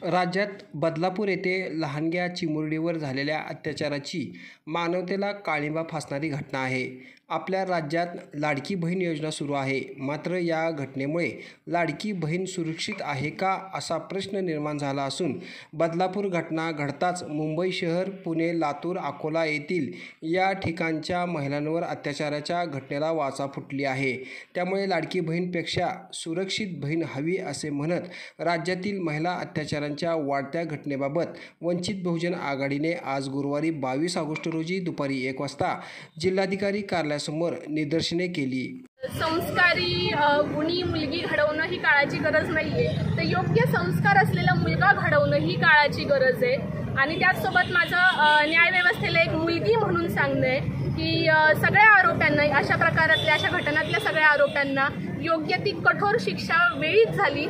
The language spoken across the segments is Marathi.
राज्यात बदलापूर येथे लहानग्या चिमुरडीवर झालेल्या अत्याचाराची मानवतेला काळिमा फासणारी घटना आहे. आपल्या राज्यात लाडकी बहीण योजना सुरू आहे. मात्र या घटनेमुळे लाडकी बहीण सुरक्षित आहे का असा प्रश्न निर्माण झाला असून बदलापूर घटना घडताच मुंबई शहर, पुणे, लातूर, अकोला येथील या ठिकाणच्या महिलांवर अत्याचाराच्या घटनेला वाचा फुटली आहे. त्यामुळे लाडकी बहीणपेक्षा सुरक्षित बहीण हवी असे म्हणत राज्यातील महिला अत्याचारांच्या वाढत्या घटनेबाबत वंचित बहुजन आघाडीने आज गुरुवारी 22 ऑगस्ट रोजी दुपारी 1 वाजता जिल्हाधिकारी कार्यालयासमोर निदर्शने केली. संस्कारी गुणी मुलगी घडवणं ही काळाची गरज नाहीये, तर योग्य संस्कार असलेला मुलगा घडवणं ही काळाची गरज आहे. आणि त्याचसोबत माझं न्यायव्यवस्थेला एक मुलगी म्हणून सांगणं आहे की सगळ्या आरोप्यांना, अशा प्रकारातल्या अशा घटनातल्या सगळ्या आरोप्यांना योग्य ती कठोर शिक्षा वेळीच झाली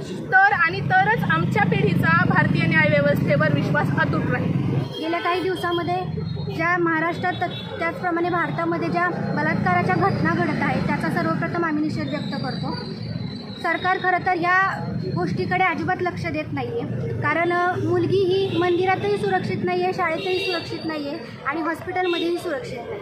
तरच आमच्या पिढीचा भारतीय न्यायव्यवस्थेवर विश्वास अतूट राहील. गेल्या काही दिवसामध्ये ज्या महाराष्ट्रात त्याचप्रमाणे भारतामध्ये ज्या बलात्काराच्या घटना घडत आहेत त्याचा सर्वप्रथम आम्ही निषेध व्यक्त करतो. सरकार खरं तर या गोष्टीकडे अजिबात लक्ष देत नाही आहे. कारण मुलगी ही मंदिरातही सुरक्षित नाही आहे, शाळेतही सुरक्षित नाही आहे आणि हॉस्पिटलमध्येही सुरक्षित नाही.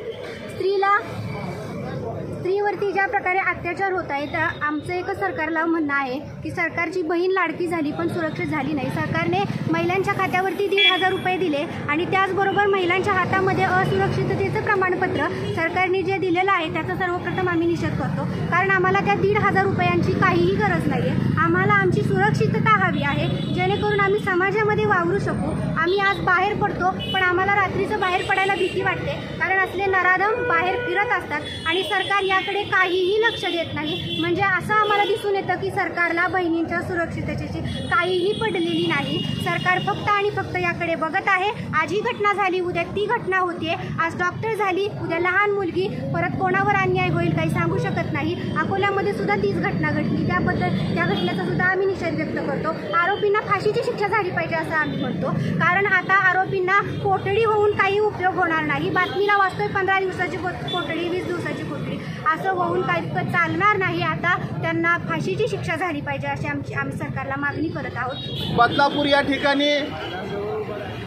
स्त्रीवरती ज्या प्रकारे अत्याचार होत आहे तर आमचं एकच सरकारला म्हणणं आहे की सरकारची बहीण लाडकी झाली पण सुरक्षित झाली नाही. सरकारने महिलांच्या खात्यावरती 1,500 रुपये दिले आणि त्याचबरोबर महिलांच्या हातामध्ये असुरक्षिततेचं प्रमाणपत्र सरकारने जे दिलेलं आहे त्याचा सर्वप्रथम आम्ही निषेध करतो. कारण आम्हाला त्या 1,500 रुपयांची काहीही गरज नाही आहे. आम्हाला आमची सुरक्षितता हवी आहे जेणेकरून आम्ही समाजामध्ये वावरू शकू. आम्ही आज बाहेर पडतो पण आम्हाला रात्रीचं बाहेर पडायला भीती वाटते, कारण असले नराधम बाहेर फिरत असतात आणि सरकार याकडे काहीही लक्ष देत नाही. म्हणजे असं आम्हाला दिसून येतं की सरकारला बहिणींच्या सुरक्षिततेची काहीही पडलेली नाही. सरकार फक्त आणि फक्त याकडे बघत आहे. आज ही घटना झाली, उद्या ती घटना होते. आज डॉक्टर झाली, उद्या लहान मुलगी, परत कोणावर अन्याय होईल काही सांगू शकत नाही. अकोल्यामध्ये सुद्धा तीच घटना घडली. त्या घटनेचा सुद्धा आम्ही निषेध व्यक्त करतो. आरोपींना फाशीची शिक्षा झाली पाहिजे असं आम्ही म्हणतो. कारण आता आरोपींना कोठडी होऊन काही उपयोग होणार नाही. बातमीला वाचतोय 15 दिवसाची कोठडी, 20 दिवसाची कोठडी, असं होऊन काही चालणार नाही. आता त्यांना फाशीची शिक्षा झाली पाहिजे अशी आम्ही सरकारला मागणी करत आहोत. बदलापूर या ठिकाणी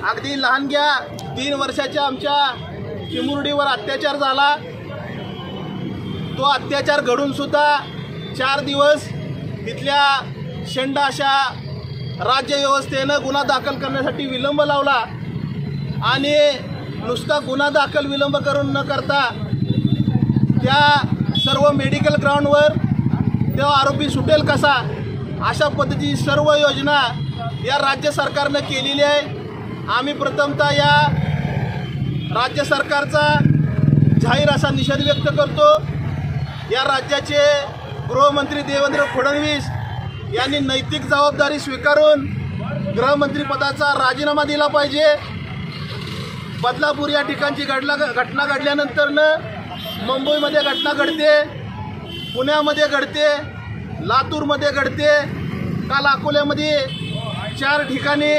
अगदी लहानग्या 3 वर्षाच्या आमच्या चिमुरडीवर अत्याचार झाला. तो अत्याचार घडून सुद्धा 4 दिवस तिथल्या शेंड अशा राज्यव्यवस्थेनं गुन्हा दाखल करण्यासाठी विलंब लावला आणि नुसता गुन्हा दाखल विलंब करून न करता त्या सर्व मेडिकल ग्राउंडवर तो आरोपी सुटेल कसा अशा पद्धतीची सर्व योजना या राज्य सरकारनं केलेली आहे. आम्ही प्रथमतः या राज्य सरकारचा जाहीर असा निषेध व्यक्त करतो. या राज्याचे गृहमंत्री देवेंद्र फडणवीस यांनी नैतिक जबाबदारी स्वीकारून गृहमंत्रीपदाचा राजीनामा दिला पाहिजे. बदलापूर या ठिकाणची घटना घडल्यानंतरनं मुंबईमध्ये घटना घडते, पुण्यामध्ये घडते, लातूरमध्ये घडते. काल अकोल्यामध्ये 4 ठिकाणी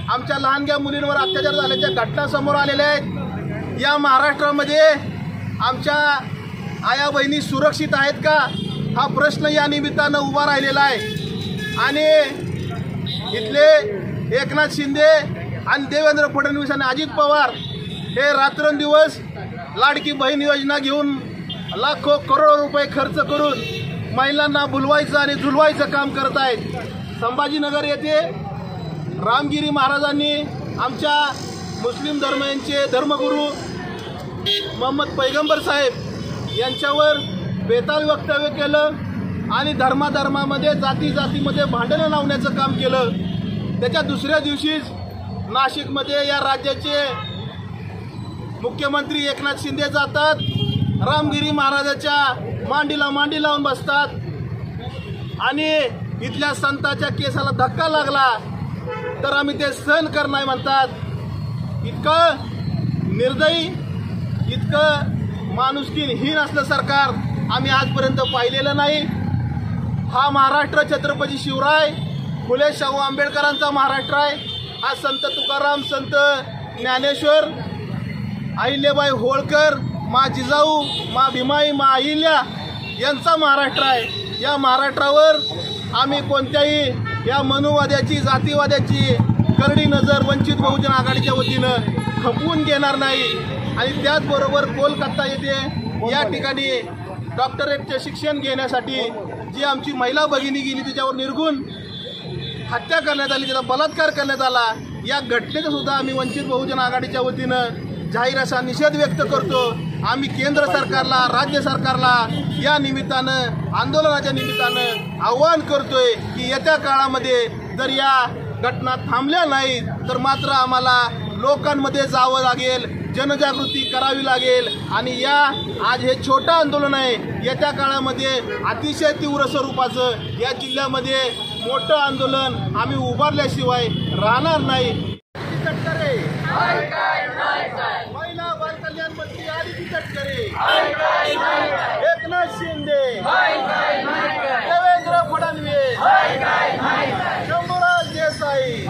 आमच्या लहानग्या मुलींवर अत्याचार झाल्याच्या घटना समोर आलेल्या आहेत. या महाराष्ट्रामध्ये आमच्या आया बहिणी सुरक्षित आहेत का हा प्रश्न या निमित्तानं उभा राहिलेला आहे. आणि इथले एकनाथ शिंदे आणि देवेंद्र फडणवीस आणि अजित पवार हे रात्रंदिवस लाडकी बहीण योजना घेऊन लाखो करोडो रुपये खर्च करून महिलांना भुलवायचं आणि झुलवायचं काम करत आहेत. संभाजीनगर येथे रामगिरी महाराजांनी आमच्या मुस्लिम धर्मियांचे धर्मगुरू मोहम्मद पैगंबर साहेब यांच्यावर बेताल वक्तव्य केलं आणि धर्माधर्मामध्ये जातीमध्ये भांडणं लावण्याचं काम केलं. त्याच्या दुसऱ्या दिवशीच नाशिकमध्ये या राज्याचे मुख्यमंत्री एकनाथ शिंदे जातात, रामगिरी महाराजाच्या मांडीला मांडी लावून बसतात आणि इथल्या संताच्या केसाला धक्का लागला तर आम्ही ते सहन करणार म्हणतात. इतकं निर्दयी, इतकं माणुसकीहीन असलं सरकार आम्ही आजपर्यंत पाहिलेलं नाही. हा महाराष्ट्र छत्रपती शिवराय फुले शाहू आंबेडकरांचा महाराष्ट्र आहे. हा संत तुकाराम, संत ज्ञानेश्वर, अहिल्याबाई होळकर, मा जिजाऊ, मा भीमाई, मा अहिल्या यांचा महाराष्ट्र आहे. या महाराष्ट्रावर आम्ही कोणत्याही या मनुवाद्याची, जातीवाद्याची करडी नजर वंचित बहुजन आघाडीच्या वतीनं खपवून घेणार नाही। आणि त्याचबरोबर कोलकाता येथे या ठिकाणी डॉक्टरेटचे शिक्षण घेण्यासाठी जी आमची महिला भगिनी गेली, तिच्यावर निर्गुण हत्या करण्यात आली, त्याचा बलात्कार करण्यात आला, या घटनेचा सुद्धा आम्ही वंचित बहुजन आघाडीच्या वतीनं जाहीर असा निषेध व्यक्त करतो। आम्ही केंद्र सरकारला, राज्य सरकारला या निमित्तानं, आंदोलनाच्या निमित्तानं आव्हान करतोय की येत्या काळामध्ये जर या घटना थांबल्या नाहीत तर मात्र आम्हाला लोकांमध्ये जावं लागेल, जनजागृती करावी लागेल। आणि आज हे छोटं आंदोलन आहे, येत्या काळामध्ये अतिशय तीव्र स्वरूपाचं या जिल्ह्यामध्ये मोठं आंदोलन आम्ही उभारल्याशिवाय राहणार नाही। तटकरे महिला बाल कल्याण मंत्री आदिती तटकरे, एकनाथ शिंदे, देवेंद्र फडणवीस, शंभूराज देसाई,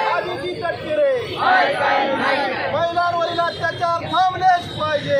आदिती तटकरे, महिलांवरील अत्याचार थांबलेच पाहिजे।